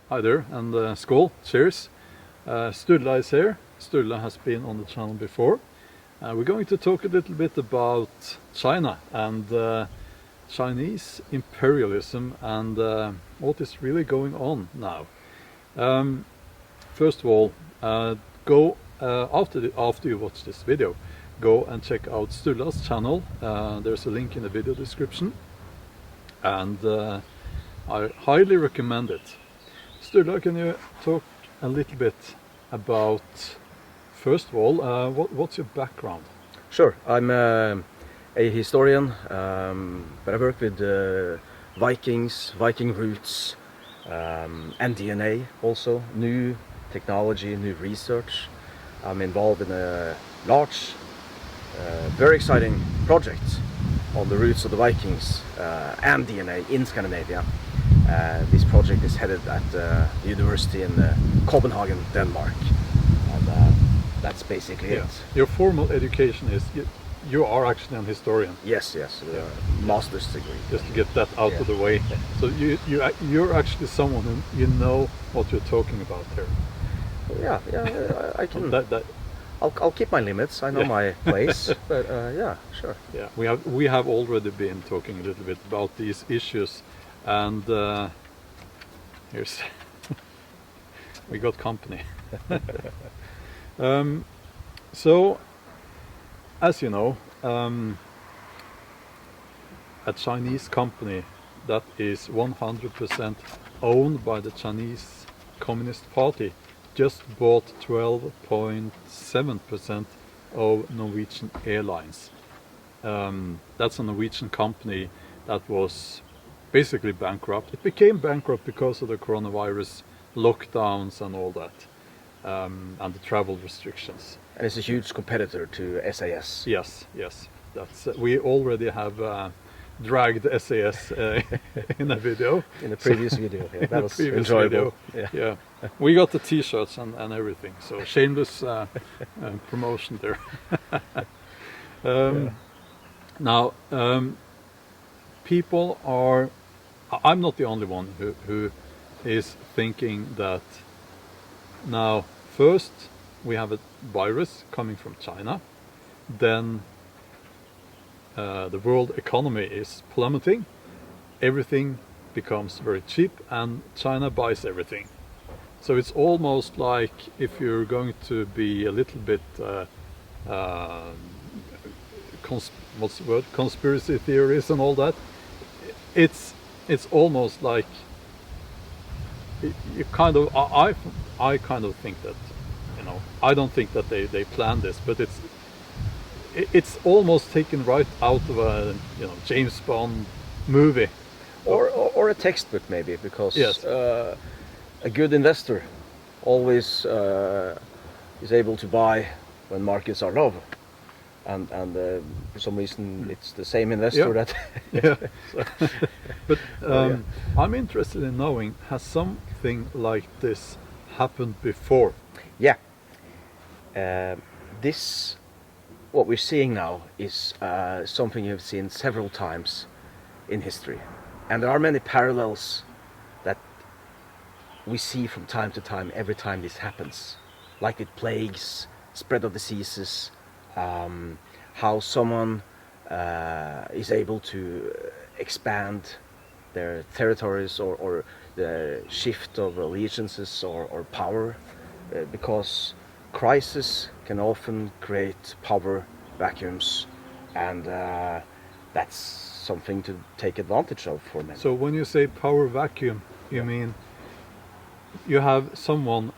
Hi there, and skål, cheers. Sturla is here. Sturla has been on the channel before. We're going to talk a little bit about China and Chinese imperialism and what is really going on now. First of all, go after you watch this video, go and check out Sturla's channel. There's a link in the video description, and I highly recommend it. Sturla, can you talk a little bit about, first of all, what's your background? Sure, I'm a historian, but I work with Vikings, Viking roots, and DNA also, new technology, new research. I'm involved in a large, very exciting project on the roots of the Vikings and DNA in Scandinavia. This project is headed at the university in Copenhagen, Denmark, and that's basically it. Your formal education is, you are actually an historian. Yes, master's degree. Just to get that out of the way. So you're actually someone who you know what you're talking about here. Yeah, I can. I'll keep my limits. I know my place, but yeah, sure. Yeah, we have already been talking a little bit about these issues, and here's we got company. So, as you know, a Chinese company that is 100% owned by the Chinese Communist Party just bought 12.7% of Norwegian Airlines. That's a Norwegian company that was basically bankrupt. It became bankrupt because of the coronavirus lockdowns and all that, and the travel restrictions. And it's a huge competitor to SAS. Yes. That's we already have dragged SAS in a video. In the previous video, yeah, that was enjoyable. Yeah, we got the T-shirts and everything. So shameless promotion there. Now, people are. I'm not the only one who is thinking that now. First, we have a virus coming from China. Then the world economy is plummeting. Everything becomes very cheap, and China buys everything. So it's almost like if you're going to be a little bit what's the word? Conspiracy theories and all that. It's almost like you kind of. I kind of think that, I don't think that they planned this, but it's almost taken right out of a James Bond movie, or a textbook maybe, because yes. A good investor always is able to buy when markets are low, and for some reason it's the same investor that. But I'm interested in knowing, has something like this happened before? Yeah. What we're seeing now is something you've seen several times in history, and there are many parallels that we see from time to time every time this happens, like with plagues, spread of diseases, how someone is able to expand their territories or the shift of allegiances or power, because crisis can often create power vacuums, and that's something to take advantage of for many. So when you say power vacuum, you mean you have someone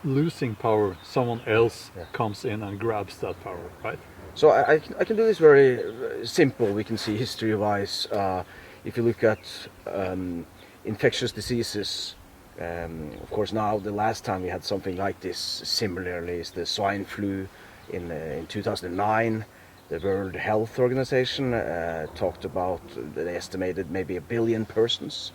losing power, someone else comes in and grabs that power, right? So I can do this very simple. We can see history-wise, if you look at infectious diseases. Of course, now the last time we had something like this similarly is the swine flu in 2009. The World Health Organization talked about, they estimated maybe 1 billion persons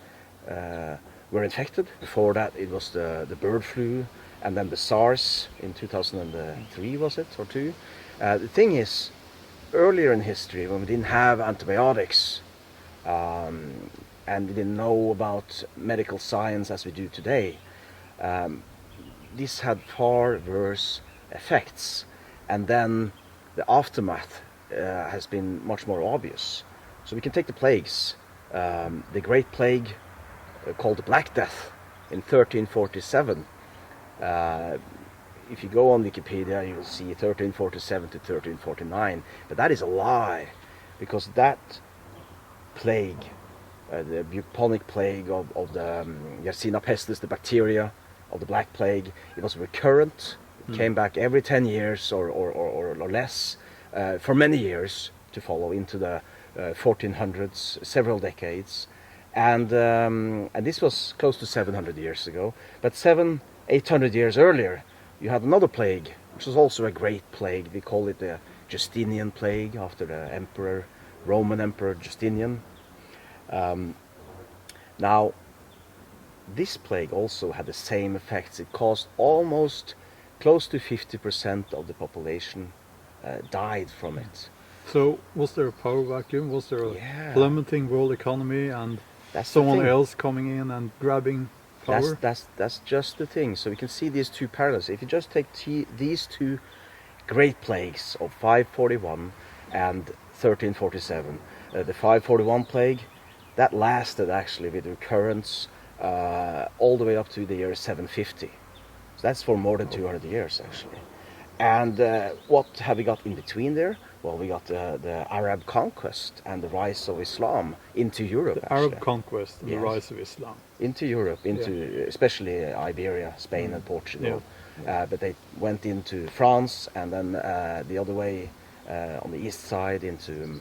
were infected. Before that it was the bird flu, and then the SARS in 2003, was it, or 2? The thing is, earlier in history, when we didn't have antibiotics, and we didn't know about medical science as we do today, this had far worse effects. And then the aftermath has been much more obvious. So we can take the plagues. The Great Plague, called the Black Death, in 1347. If you go on Wikipedia, you'll see 1347 to 1349, but that is a lie, because that plague, the bubonic plague of the Yersinia pestis, the bacteria of the Black Plague, it was recurrent. It came back every 10 years or less for many years to follow into the 1400s, several decades. And this was close to 700 years ago. But 800 years earlier, you had another plague, which was also a great plague. We call it the Justinian plague, after the Roman Emperor Justinian. Now, this plague also had the same effects. It caused almost close to 50% of the population died from it. So was there a power vacuum? Was there a plummeting world economy and that's someone else coming in and grabbing power? That's just the thing. So we can see these two parallels. If you just take these two great plagues of 541 and 1347, the 541 plague, that lasted actually with recurrence all the way up to the year 750. So that's for more than 200 years actually. And what have we got in between there? Well, we got the Arab conquest and the rise of Islam into Europe. The Arab conquest and the rise of Islam. Into Europe, especially Iberia, Spain and Portugal. But they went into France, and then the other way on the east side into,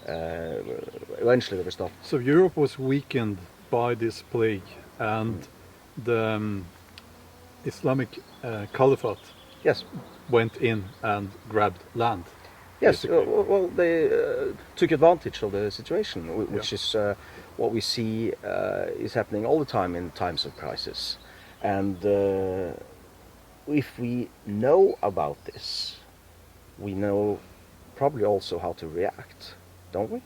eventually they were stopped. So Europe was weakened by this plague, and the Islamic Caliphate went in and grabbed land. Yes, well, they took advantage of the situation, which is what we see is happening all the time in times of crisis. And if we know about this, we know probably also how to react, don't we?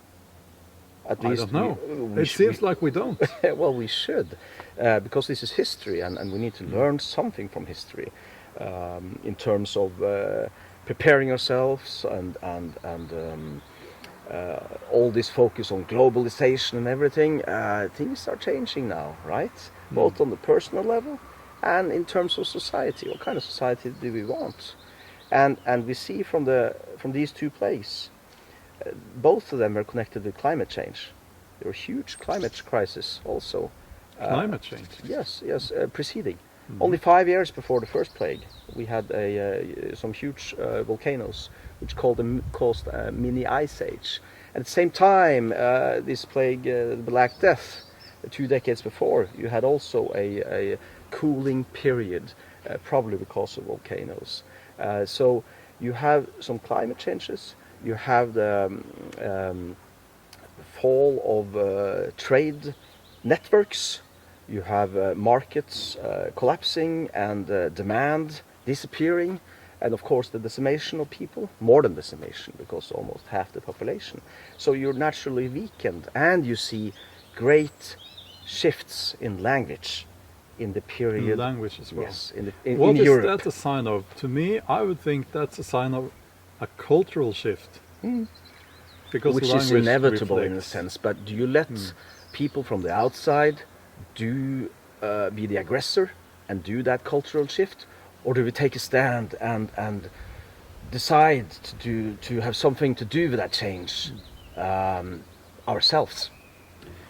At least I don't know. It seems like we don't. Well, we should, because this is history, and we need to learn something from history in terms of preparing ourselves and all this focus on globalization and everything. Things are changing now, right? Both on the personal level and in terms of society. What kind of society do we want? And we see from these two plagues, both of them are connected with climate change. There were huge climate crises also. Climate change? Yes, preceding. Only 5 years before the first plague, we had some huge volcanoes which caused a mini ice age. At the same time, this plague, the Black Death, 2 decades before, you had also a cooling period, probably because of volcanoes. So you have some climate changes, you have the fall of trade networks, you have markets collapsing and demand disappearing, and of course the decimation of people, more than decimation, because almost half the population. So you're naturally weakened, and you see great shifts in language in the period. In language as well. Yes, in Europe. What is that a sign of? To me, I would think that's a sign of a cultural shift. Because which is inevitable in a sense, but do you let people from the outside be the aggressor and do that cultural shift, or do we take a stand and decide to have something to do with that change ourselves?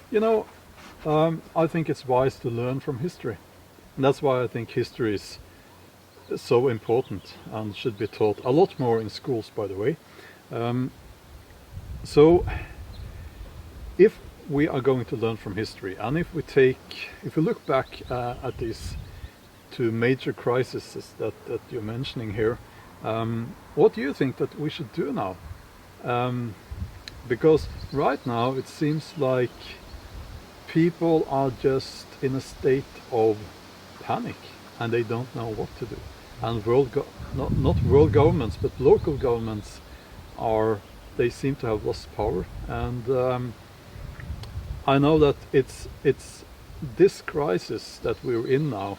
You know, I think it's wise to learn from history, and that's why I think history is so important and should be taught a lot more in schools, by the way. So if we are going to learn from history, and if we look back at these two major crises that you're mentioning here, what do you think that we should do now? Because right now it seems like people are just in a state of panic and they don't know what to do. And not world governments, but local governments they seem to have lost power, and I know that it's this crisis that we're in now,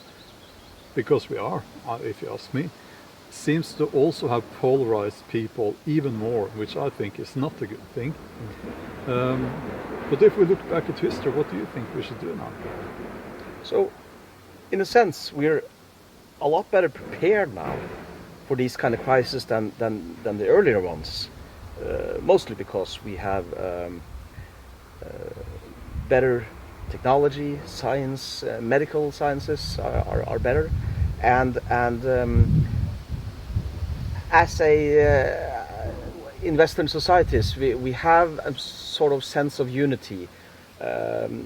because we are, if you ask me, seems to also have polarized people even more, which I think is not a good thing. But if we look back at history, what do you think we should do now? So, in a sense, we're a lot better prepared now for these kind of crises than the earlier ones. Mostly because we have better technology, science, medical sciences are better, and as in Western societies we have a sort of sense of unity.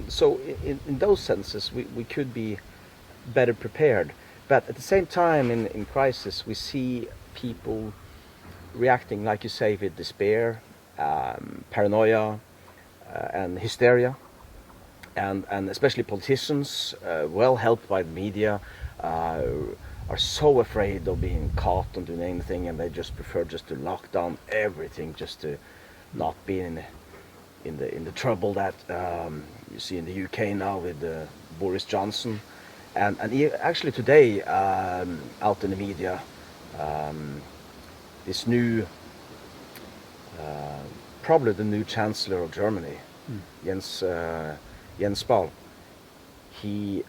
So in those senses we could be better prepared. But at the same time, in crisis, we see people reacting, like you say, with despair, paranoia, and hysteria, and especially politicians, well helped by the media, are so afraid of being caught and doing anything, and they just prefer just to lock down everything, just to not be in the trouble that you see in the UK now with Boris Johnson. And actually today, out in the media, this new, probably the new Chancellor of Germany, Jens Spahn, he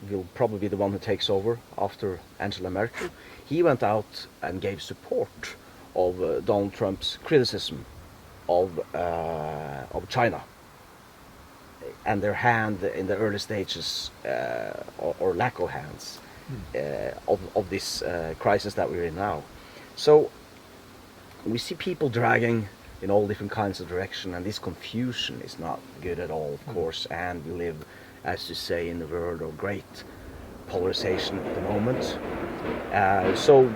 will probably be the one who takes over after Angela Merkel. He went out and gave support of Donald Trump's criticism of China and their hand in the early stages, or lack of hands, of this crisis that we're in now. So we see people dragging in all different kinds of direction, and this confusion is not good at all, of course. And we live, as you say, in a world of great polarization at the moment. So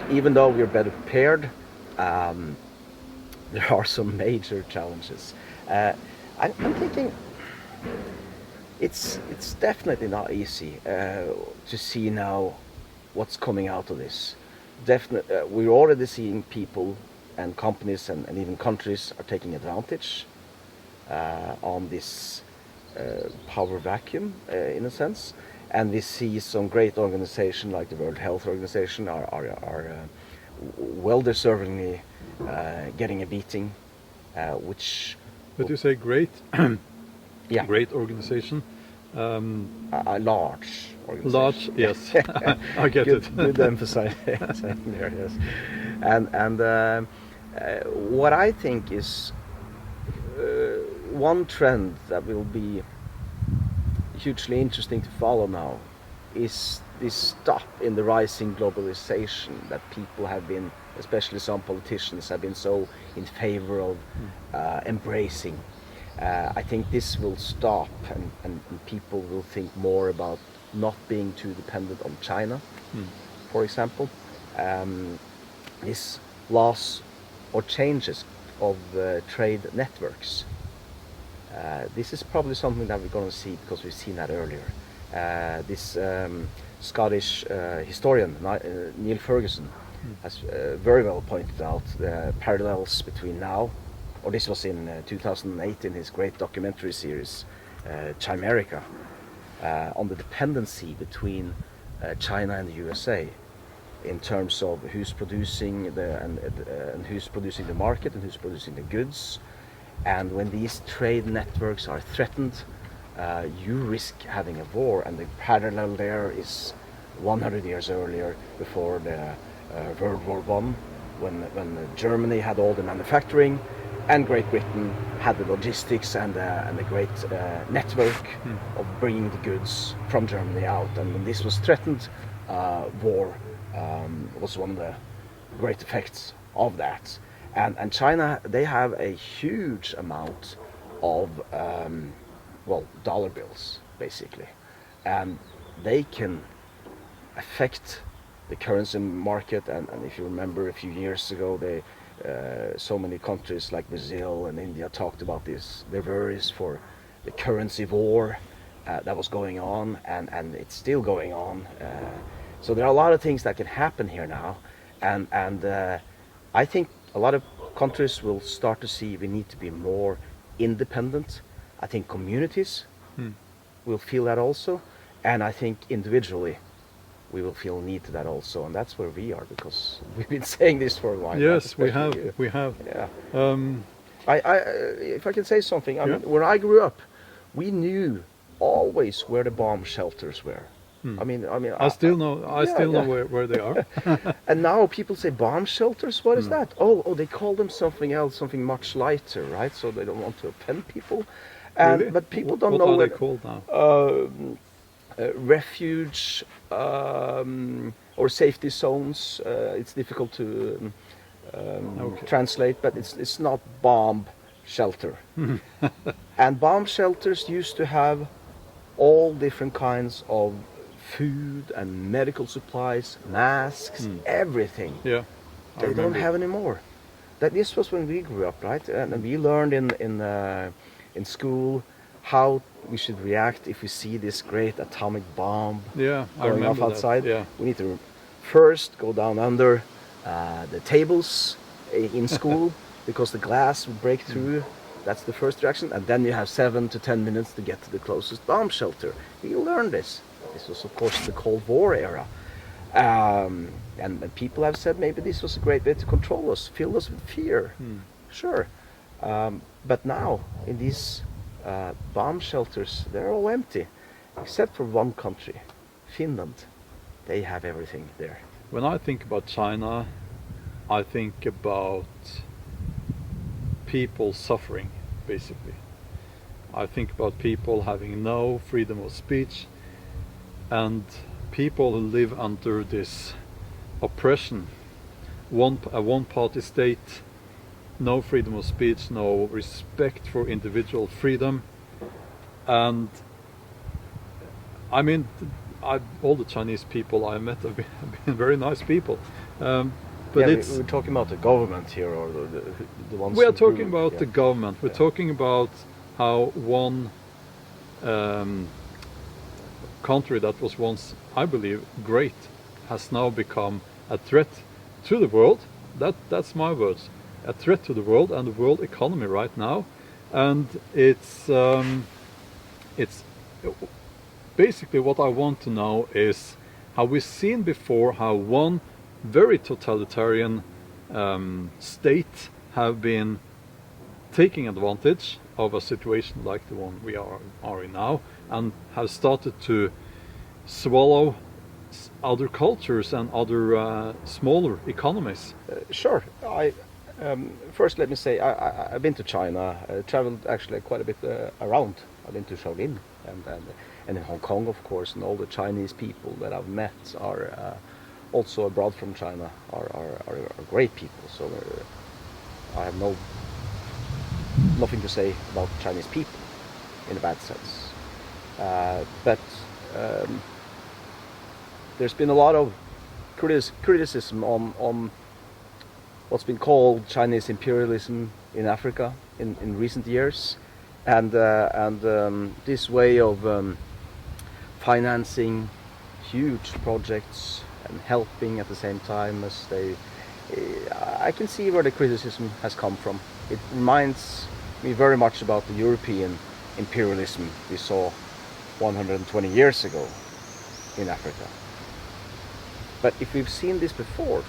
even though we're better prepared, there are some major challenges. I'm thinking it's definitely not easy to see now what's coming out of this. Definitely, we're already seeing people and companies and even countries are taking advantage on this power vacuum, in a sense. And we see some great organizations like the World Health Organization are well-deservingly getting a beating, which... But you say great, yeah, great organization. A large organization. Large, yes. I get good, it. Good emphasizing there, yes. And what I think is one trend that will be hugely interesting to follow now is this stop in the rising globalization that people have been, especially some politicians, have been so in favor of embracing. I think this will stop, and people will think more about not being too dependent on China, for example. This loss or changes of trade networks. This is probably something that we're going to see because we've seen that earlier. This Scottish historian, Neil Ferguson, has very well pointed out the parallels between now, or this was in 2008 in his great documentary series, Chimerica, on the dependency between China and the USA in terms of who's producing and who's producing the market and who's producing the goods. And when these trade networks are threatened, you risk having a war. And the parallel there is 100 years earlier, before the World War I, when Germany had all the manufacturing and Great Britain had the logistics and the great network of bringing the goods from Germany out. And when this was threatened, war was one of the great effects of that. And China, they have a huge amount of dollar bills, basically, and they can affect the currency market. And if you remember, a few years ago, so many countries like Brazil and India talked about this, their worries for the currency war that was going on, and it's still going on. So there are a lot of things that can happen here now, and I think a lot of countries will start to see we need to be more independent. I think communities will feel that also, and I think individually we will feel need to that also, and that's where we are, because we've been saying this for a while. Yes, we have. We have. Yeah. Um, If I can say something, I mean, when I grew up, we knew always where the bomb shelters were. I mean, I still know. I still know where they are. And now people say bomb shelters. What is that? Oh, they call them something else, something much lighter, right? So they don't want to offend people. And Really? but people don't What know are what they called now? refuge or safety zones. It's difficult to translate, but it's not bomb shelter. And bomb shelters used to have all different kinds of food and medical supplies, masks, everything. Yeah, They don't have anymore. That this was when we grew up, right? And we learned in school how we should react if we see this great atomic bomb Yeah, I going off remember outside. that. Yeah. We need to first go down under the tables in school because the glass would break through. That's the first reaction, and then you have 7 to 10 minutes to get to the closest bomb shelter. We learned this. This was, of course, the Cold War era. And people have said maybe this was a great way to control us, fill us with fear. Sure. But now, in these bomb shelters, they're all empty, except for one country, Finland. They have everything there. When I think about China, I think about people suffering, basically. I think about people having no freedom of speech, and people who live under this oppression, a one-party state, no freedom of speech, no respect for individual freedom. And I mean, all the Chinese people I met have been very nice people. But we're talking about the government here, or the ones. We are who talking rule, about the government. We're talking about how one country that was once, I believe, great, has now become a threat to the world. That's my words. A threat to the world and the world economy right now. And it's basically what I want to know is how we've seen before how one very totalitarian state have been taking advantage of a situation like the one we are in now, and have started to swallow other cultures and other smaller economies. Sure. First, let me say I've been to China. I traveled actually quite a bit around. I've been to Shaolin and in Hong Kong, of course, and all the Chinese people that I've met are also abroad from China are great people. So I have nothing to say about Chinese people in a bad sense. But there's been a lot of criticism on what's been called Chinese imperialism in Africa in recent years, and this way of financing huge projects and helping at the same time as they. I can see where the criticism has come from. It reminds me very much about the European imperialism we saw 120 years ago in Africa. But if we've seen this before,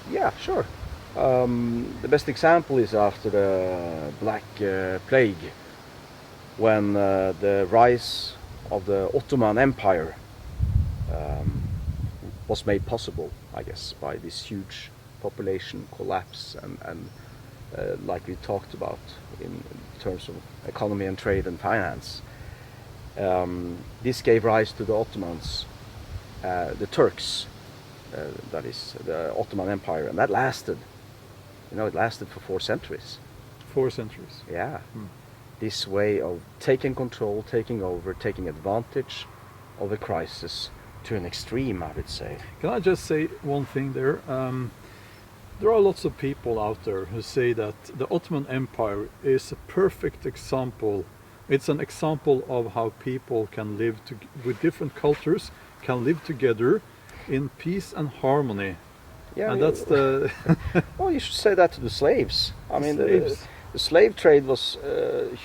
yeah, sure. The best example is after the Black Plague, when the rise of the Ottoman Empire was made possible, I guess, by this huge population collapse and like we talked about in terms of economy and trade and finance. This gave rise to the Ottomans, the Turks, that is the Ottoman Empire, and that lasted. It lasted for 4 centuries. 4 centuries. Yeah. This way of taking control, taking over, taking advantage of a crisis to an extreme, I would say. Can I just say one thing there? There are lots of people out there who say that the Ottoman Empire is a perfect example. It's an example of how people can live with different cultures, can live together in peace and harmony Yeah, and that's the well, you should say that to the slaves. I mean, slaves. The slave trade was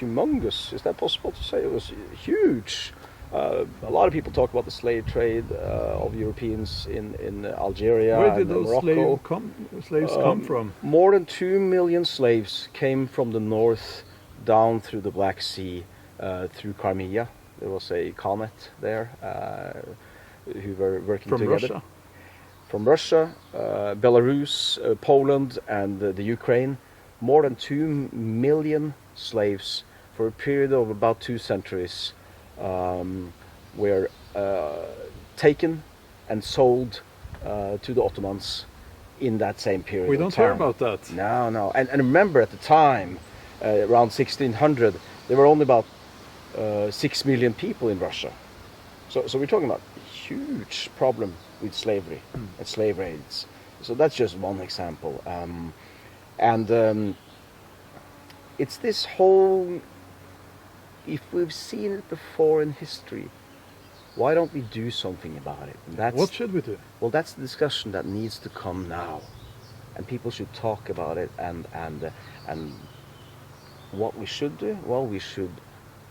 humongous. Is that possible to say? It was huge. A lot of people talk about the slave trade of Europeans in Algeria Where did and those Morocco. slaves come from? More than 2 million slaves came from the north down through the Black Sea, through Crimea. There was a comet there who were working From together. Russia? From Russia, Belarus, Poland, and the Ukraine. More than 2 million slaves for a period of about 2 centuries were taken and sold to the Ottomans in that same period. We of don't time. hear about that. No. And remember, at the time, around 1600, there were only about 6 million people in Russia. So we're talking about a huge problem with slavery and slave raids. So that's just one example. It's this whole, if we've seen it before in history, why don't we do something about it? And that's, What should we do? well, that's the discussion that needs to come now, and people should talk about it. And what we should do? Well, we should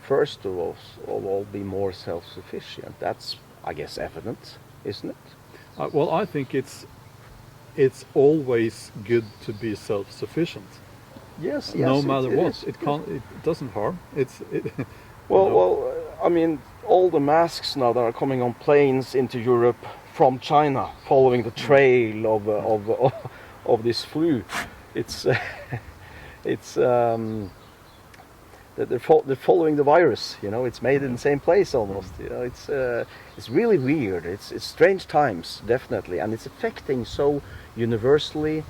first of all be more self-sufficient. That's, I guess, evident, isn't it? Well, I think it's always good to be self-sufficient. Yes. No matter it what, is. it can't. It doesn't harm. Well, I mean, all the masks now that are coming on planes into Europe from China, following the trail of this flu, they're following the virus. You know, it's made in the same place almost. You know, it's really weird. It's strange times, definitely, and it's affecting so universally.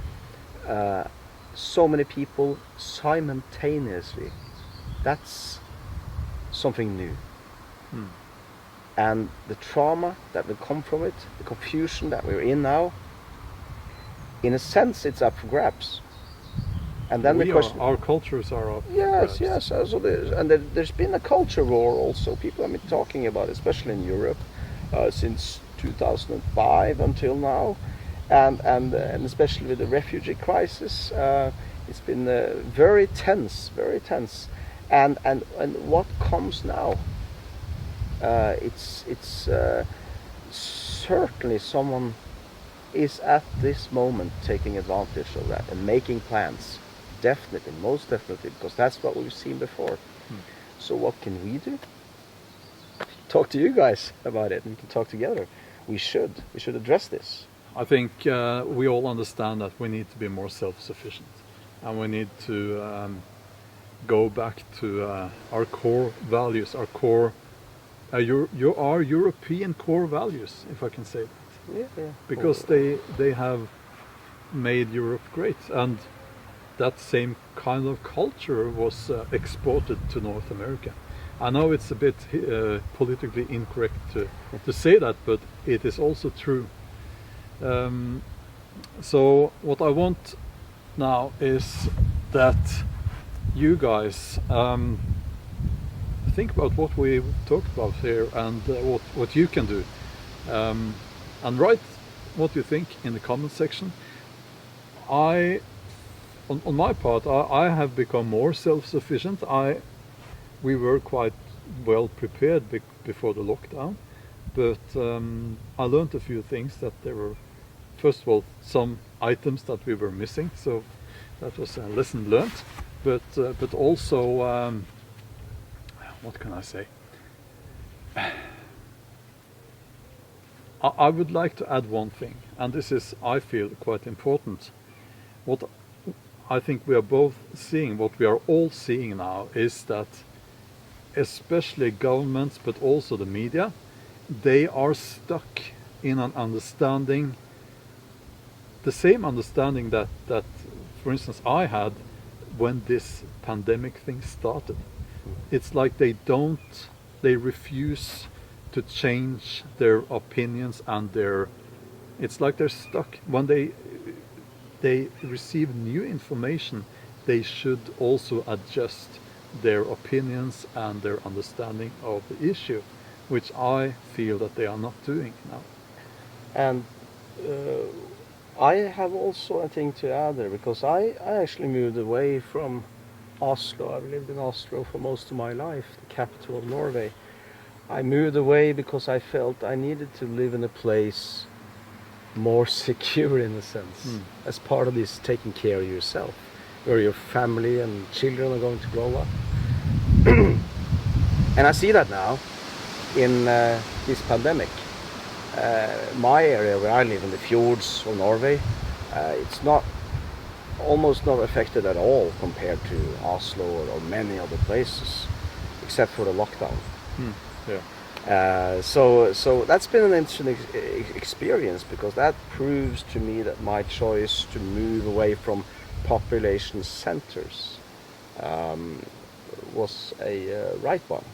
So many people simultaneously. That's something new. And the trauma that will come from it, the confusion that we're in now, in a sense, it's up for grabs. And then the question, our cultures are up. yes. So there's been a culture war also. People have been talking about, especially in Europe, since 2005 until now. And especially with the refugee crisis, it's been very tense. And what comes now? It's certainly someone is at this moment taking advantage of that and making plans. Definitely, most definitely, because that's what we've seen before. So what can we do? Talk to you guys about it, and we can talk together. We should address this. I think we all understand that we need to be more self-sufficient, and we need to go back to our core values, our core, our European core values, if I can say that. Yeah. Because they have made Europe great, and that same kind of culture was exported to North America. I know it's a bit politically incorrect to say that, but it is also true. So what I want now is that you guys think about what we talked about here and what you can do, and write what you think in the comment section. On my part, I have become more self-sufficient. We were quite well prepared before the lockdown, but I learned a few things, that there were, first of all, some items that we were missing, so that was a lesson learned. But also, what can I say? I would like to add one thing, and this is, I feel, quite important. What I think we are both seeing, what we are all seeing now, is that especially governments, but also the media, they are stuck in an understanding, the same understanding that for instance, I had when this pandemic thing started. It's like they refuse to change their opinions, and it's like they're stuck. When they receive new information, they should also adjust their opinions and their understanding of the issue, which I feel that they are not doing now. And I have also a thing to add there, because I actually moved away from Oslo. I've lived in Oslo for most of my life, the capital of Norway. I moved away because I felt I needed to live in a place more secure, in a sense, as part of this taking care of yourself, where your family and children are going to grow up. And I see that now in this pandemic. My area where I live, in the fjords of Norway, it's almost not affected at all compared to Oslo or many other places, except for the lockdown. So that's been an interesting experience, because that proves to me that my choice to move away from population centers was a right one.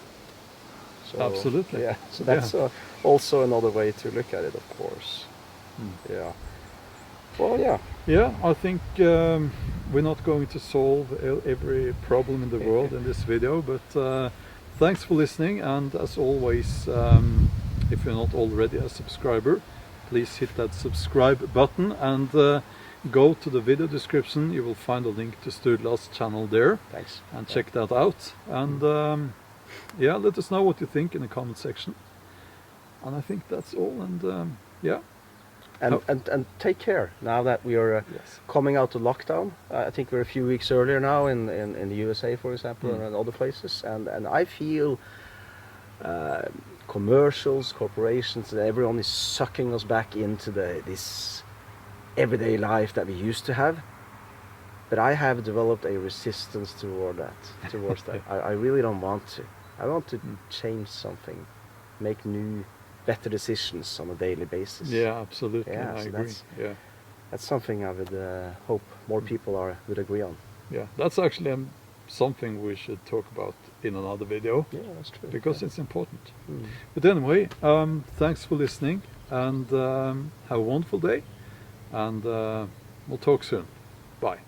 So, Absolutely. Yeah. So that's also another way to look at it, of course. Yeah. Well, yeah. Yeah, I think we're not going to solve every problem in the world in this video, but thanks for listening, and as always, if you're not already a subscriber, please hit that subscribe button and go to the video description. You will find a link to Sturla's channel there. Thanks. And check that out. And yeah, let us know what you think in the comment section. And I think that's all. And yeah. And take care now that we are coming out of lockdown. I think we're a few weeks earlier now in the USA, for example, and other places. And I feel commercials, corporations, and everyone is sucking us back into this everyday life that we used to have. But I have developed a resistance towards that. I really don't want to. I want to change something, make new, better decisions on a daily basis. Yeah, absolutely. Yeah, I so agree. That's something I would hope more people would agree on. Yeah, that's actually something we should talk about in another video. Yeah, that's true. Because it's important. But anyway, thanks for listening, and have a wonderful day, and we'll talk soon. Bye.